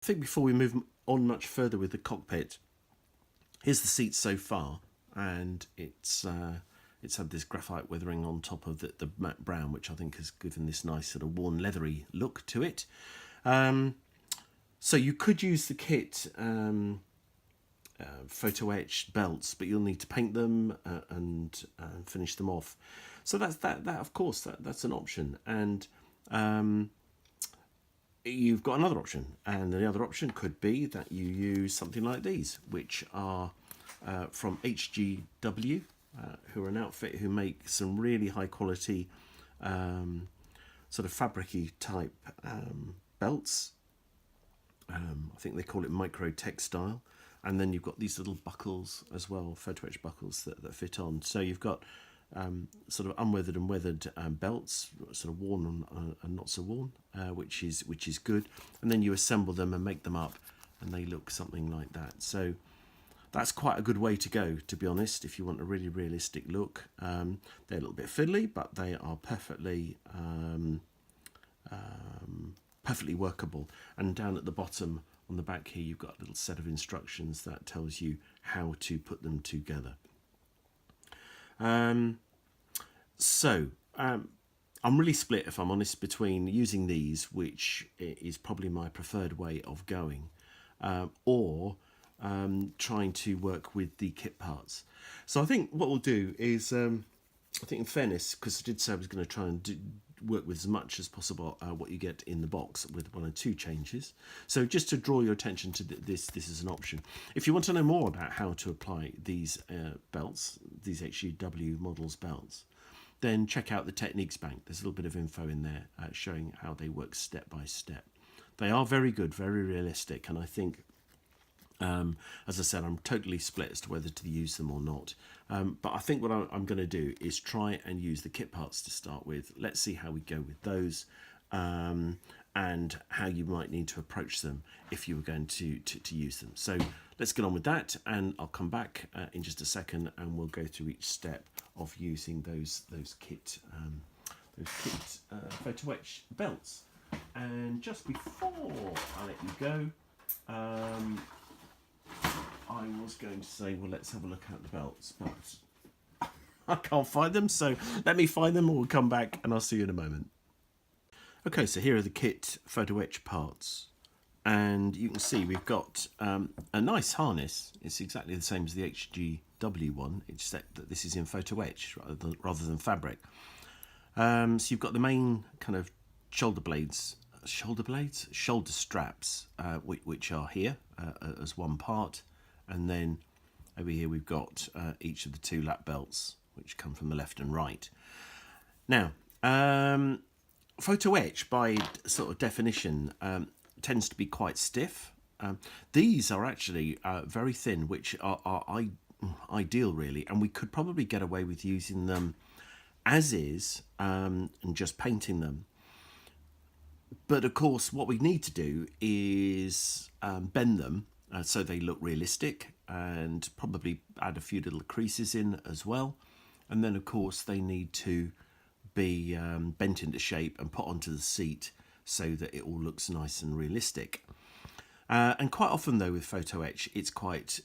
I think before we move on much further with the cockpit, here's the seat so far, and it's had this graphite weathering on top of the matte brown, which I think has given this nice sort of worn leathery look to it. So you could use the kit photo etched belts, but you'll need to paint them and finish them off. So that's that of course that's an option. And you've got another option, and the other option could be that you use something like these, which are from HGW, who are an outfit who make some really high quality sort of fabricy type belts. I think they call it micro textile. And then you've got these little buckles as well, photo etch buckles that fit on. So you've got sort of unweathered and weathered belts, sort of worn and not so worn, which is good. And then you assemble them and make them up, and they look something like that. So that's quite a good way to go, to be honest, if you want a really realistic look. They're a little bit fiddly, but they are perfectly perfectly workable. And down at the bottom on the back here, you've got a little set of instructions that tells you how to put them together. I'm really split, if I'm honest, between using these, which is probably my preferred way of going, or trying to work with the kit parts. So I think what we'll do is, I think in fairness, because I did say I was going to try and work with as much as possible what you get in the box with 1 or 2 changes. So just to draw your attention to this is an option. If you want to know more about how to apply these belts, these HGW models belts, then check out the Techniques Bank. There's a little bit of info in there showing how they work step by step. They are very good, very realistic, and I think, as I said, I'm totally split as to whether to use them or not. But I think what I'm going to do is try and use the kit parts to start with. Let's see how we go with those, and how you might need to approach them if you were going to use them. So let's get on with that, and I'll come back in just a second, and we'll go through each step of using those kit photo etch belts. And just before I let you go, I was going to say, well, let's have a look at the belts, but I can't find them, so let me find them and we'll come back and I'll see you in a moment. Okay, so here are the kit photo etch parts, and you can see we've got a nice harness. It's exactly the same as the HGW one, except that this is in photo etch rather than fabric. So you've got the main kind of shoulder straps, which are here as one part, and then over here we've got each of the 2 lap belts, which come from the left and right. Now, photo etch by sort of definition tends to be quite stiff. These are actually very thin, which are ideal really, and we could probably get away with using them as is and just painting them. But of course what we need to do is bend them so they look realistic, and probably add a few little creases in as well. And then of course they need to be bent into shape and put onto the seat so that it all looks nice and realistic. And quite often though with photo etch it's quite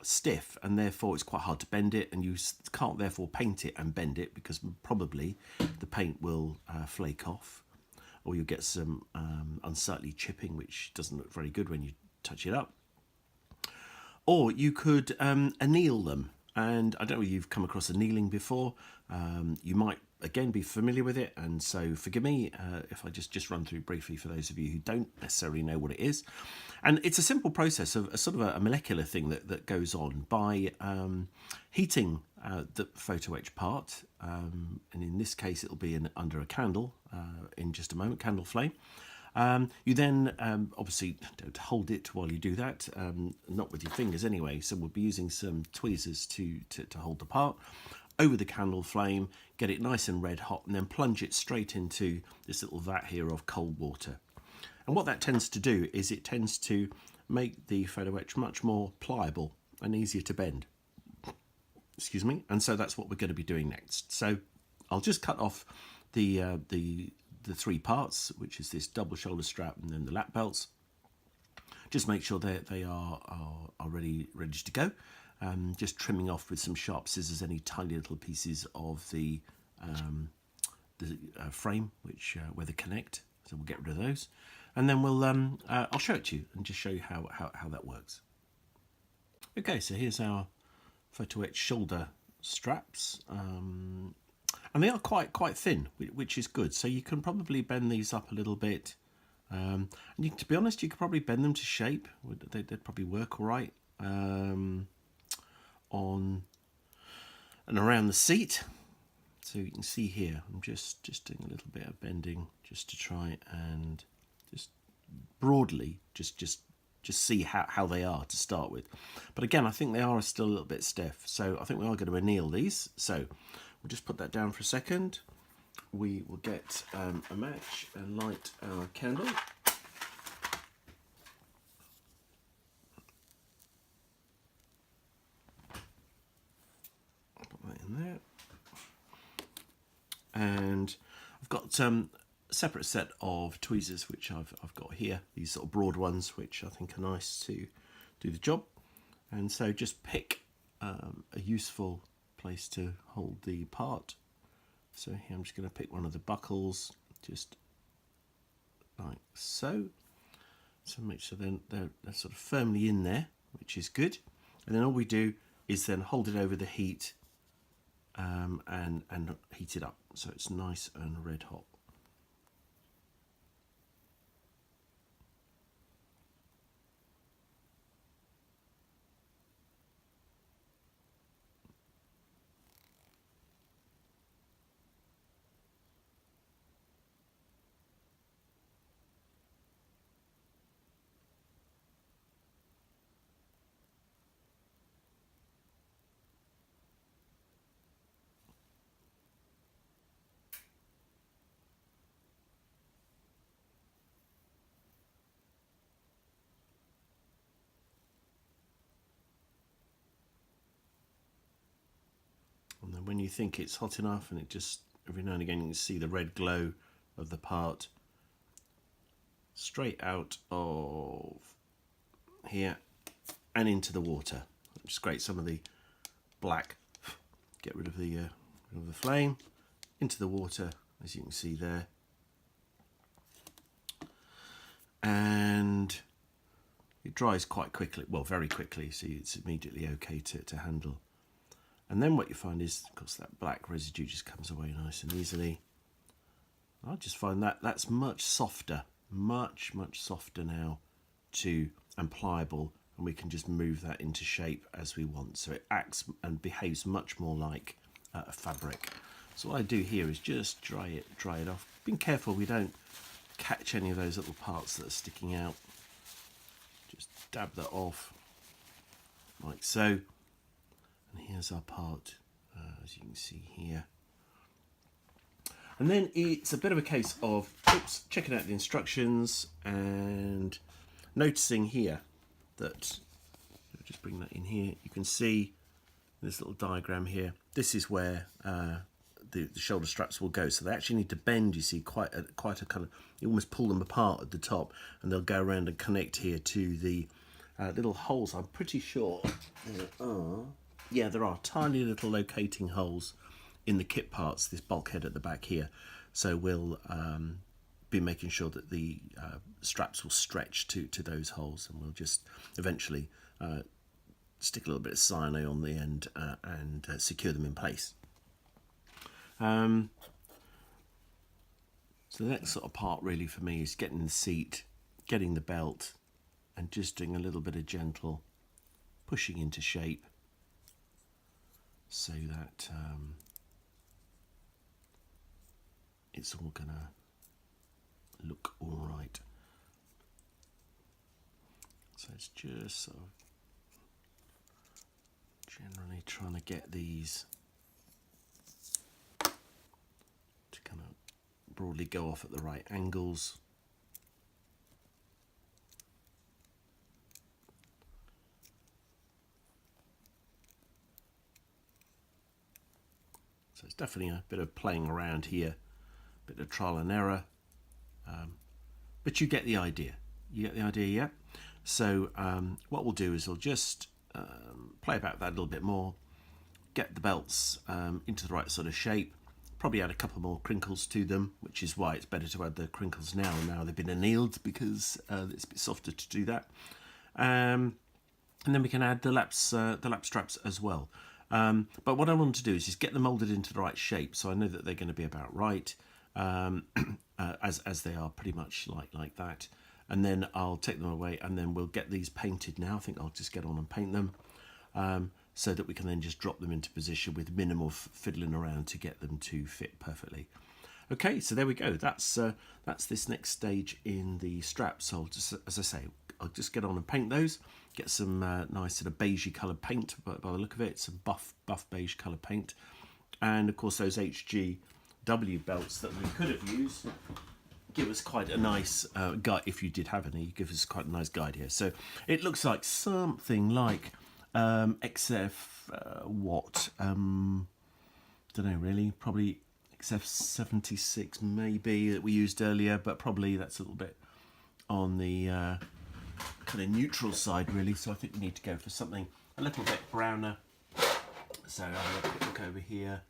stiff, and therefore it's quite hard to bend it, and you can't therefore paint it and bend it, because probably the paint will flake off, or you'll get some unsightly chipping, which doesn't look very good when you touch it up. Or you could anneal them, and I don't know if you've come across annealing before. You might again be familiar with it, and so forgive me if I just run through briefly for those of you who don't necessarily know what it is. And it's a simple process of a sort of a molecular thing that goes on by heating the photo etch part, and in this case it'll be under a candle in just a moment, candle flame. You then obviously don't hold it while you do that, not with your fingers anyway, so we'll be using some tweezers to hold the part over the candle flame, get it nice and red hot, and then plunge it straight into this little vat here of cold water. And what that tends to do is it tends to make the photo etch much more pliable and easier to bend. Excuse me. And so that's what we're going to be doing next. So I'll just cut off the the three parts, which is this double shoulder strap and then the lap belts. Just make sure they are ready to go. Just trimming off with some sharp scissors any tiny little pieces of the frame where they connect. So we'll get rid of those, and then we'll I'll show it to you and just show you how that works. Okay, so here's our photo etched shoulder straps, and they are quite thin, which is good. So you can probably bend these up a little bit. And to be honest, you could probably bend them to shape. They'd probably work all right on and around the seat. So you can see here, I'm just doing a little bit of bending just to try and just broadly just see how they are to start with. But again, I think they are still a little bit stiff. So I think we are going to anneal these. So we'll just put that down for a second. We will get a match and light our candle. Put that in there. And I've got a separate set of tweezers which I've got here, these sort of broad ones which I think are nice to do the job. And so just pick a useful place to hold the part. So here I'm just going to pick one of the buckles, just like so. So make sure they're sort of firmly in there, which is good. And then all we do is then hold it over the heat and heat it up so it's nice and red hot. And then when you think it's hot enough, and it just every now and again you can see the red glow of the part straight out of here and into the water, which is great. Some of the black, get rid of the flame, into the water, as you can see there, and it dries quite quickly, well, very quickly, so it's immediately okay to handle. And then what you find is, of course, that black residue just comes away nice and easily. I just find that that's much softer, much softer now and pliable, and we can just move that into shape as we want. So it acts and behaves much more like a fabric. So what I do here is just dry it off. Being careful we don't catch any of those little parts that are sticking out. Just dab that off like so. And here's our part, as you can see here. And then it's a bit of a case of checking out the instructions and noticing here that, I'll just bring that in here, you can see this little diagram here. This is where the shoulder straps will go. So they actually need to bend, you see, quite a kind of, you almost pull them apart at the top, and they'll go around and connect here to the little holes. I'm pretty sure there are. Yeah, there are tiny little locating holes in the kit parts, this bulkhead at the back here. So we'll be making sure that the straps will stretch to those holes, and we'll just eventually stick a little bit of cyano on the end and secure them in place. So the next sort of part really for me is getting the seat, getting the belt, and just doing a little bit of gentle pushing into shape, so that it's all gonna look all right. So it's just sort of generally trying to get these to kind of broadly go off at the right angles. So it's definitely a bit of playing around here, a bit of trial and error, But you get the idea. You get the idea, yeah? So what we'll do is we'll just play about that a little bit more, get the belts into the right sort of shape, probably add a couple more crinkles to them, which is why it's better to add the crinkles now they've been annealed, because it's a bit softer to do that. And then we can add the lap straps as well. But what I want to do is just get them moulded into the right shape, so I know that they're going to be about right, as they are pretty much like that. And then I'll take them away, and then we'll get these painted now. I think I'll just get on and paint them, so that we can then just drop them into position with minimal fiddling around to get them to fit perfectly. Okay, so there we go. That's this next stage in the straps. So I'll just, as I say, I'll just get on and paint those. Get some nice sort of beigey coloured paint by the look of it, some buff beige coloured paint, and of course those HGW belts that we could have used give us quite a nice guide. If you did have any, give us quite a nice guide here. So it looks like something like XF what? Don't know really. Probably XF76 maybe that we used earlier, but probably that's a little bit on the kind of neutral side really. So I think we need to go for something a little bit browner. So have a quick look over here.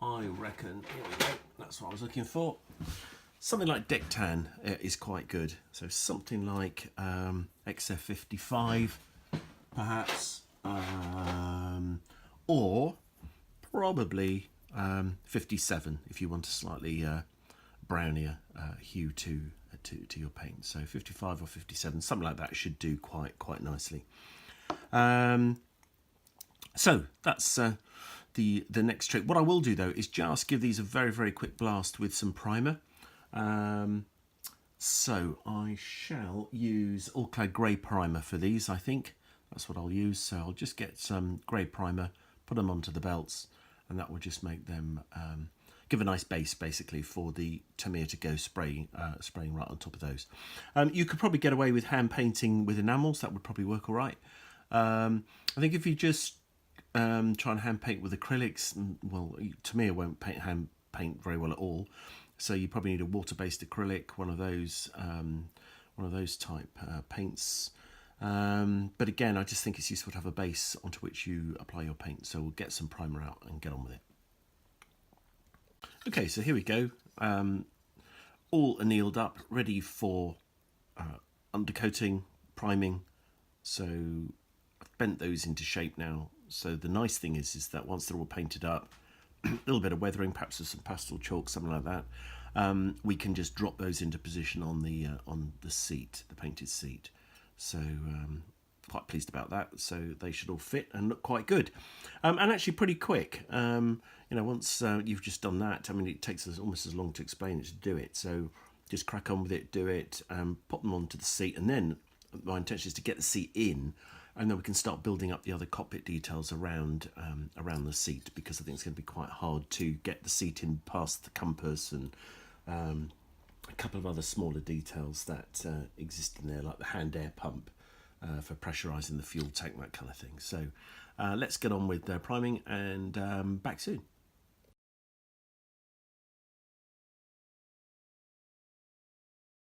I reckon, here we go, that's what I was looking for. Something like Deck Tan is quite good. So something like XF55 perhaps, or probably 57 if you want a slightly brownier hue to your paint. So 55 or 57, something like that should do quite nicely. So that's the next trick. What I will do though is just give these a very quick blast with some primer. So I shall use All Clad Grey primer for these. I think that's what I'll use. So I'll just get some grey primer, put them onto the belts, and that will just make them give a nice base basically for the Tamiya to go spraying right on top of those. You could probably get away with hand painting with enamels. That would probably work all right. I think if you just try and hand paint with acrylics, well, Tamiya won't hand paint very well at all. So you probably need a water-based acrylic, one of those type paints. But again, I just think it's useful to have a base onto which you apply your paint. So we'll get some primer out and get on with it. Okay, so here we go. All annealed up, ready for undercoating, priming. So I've bent those into shape now. So the nice thing is that once they're all painted up, a little bit of weathering, perhaps with some pastel chalk, something like that, we can just drop those into position on the seat, the painted seat. So quite pleased about that. So they should all fit and look quite good, and actually pretty quick. Once you've just done that, I mean, it takes us almost as long to explain it to do it. So just crack on with it, do it, pop them onto the seat, and then my intention is to get the seat in. And then we can start building up the other cockpit details around the seat, because I think it's going to be quite hard to get the seat in past the compass and a couple of other smaller details that exist in there, like the hand air pump for pressurising the fuel tank, that kind of thing. So let's get on with priming and back soon.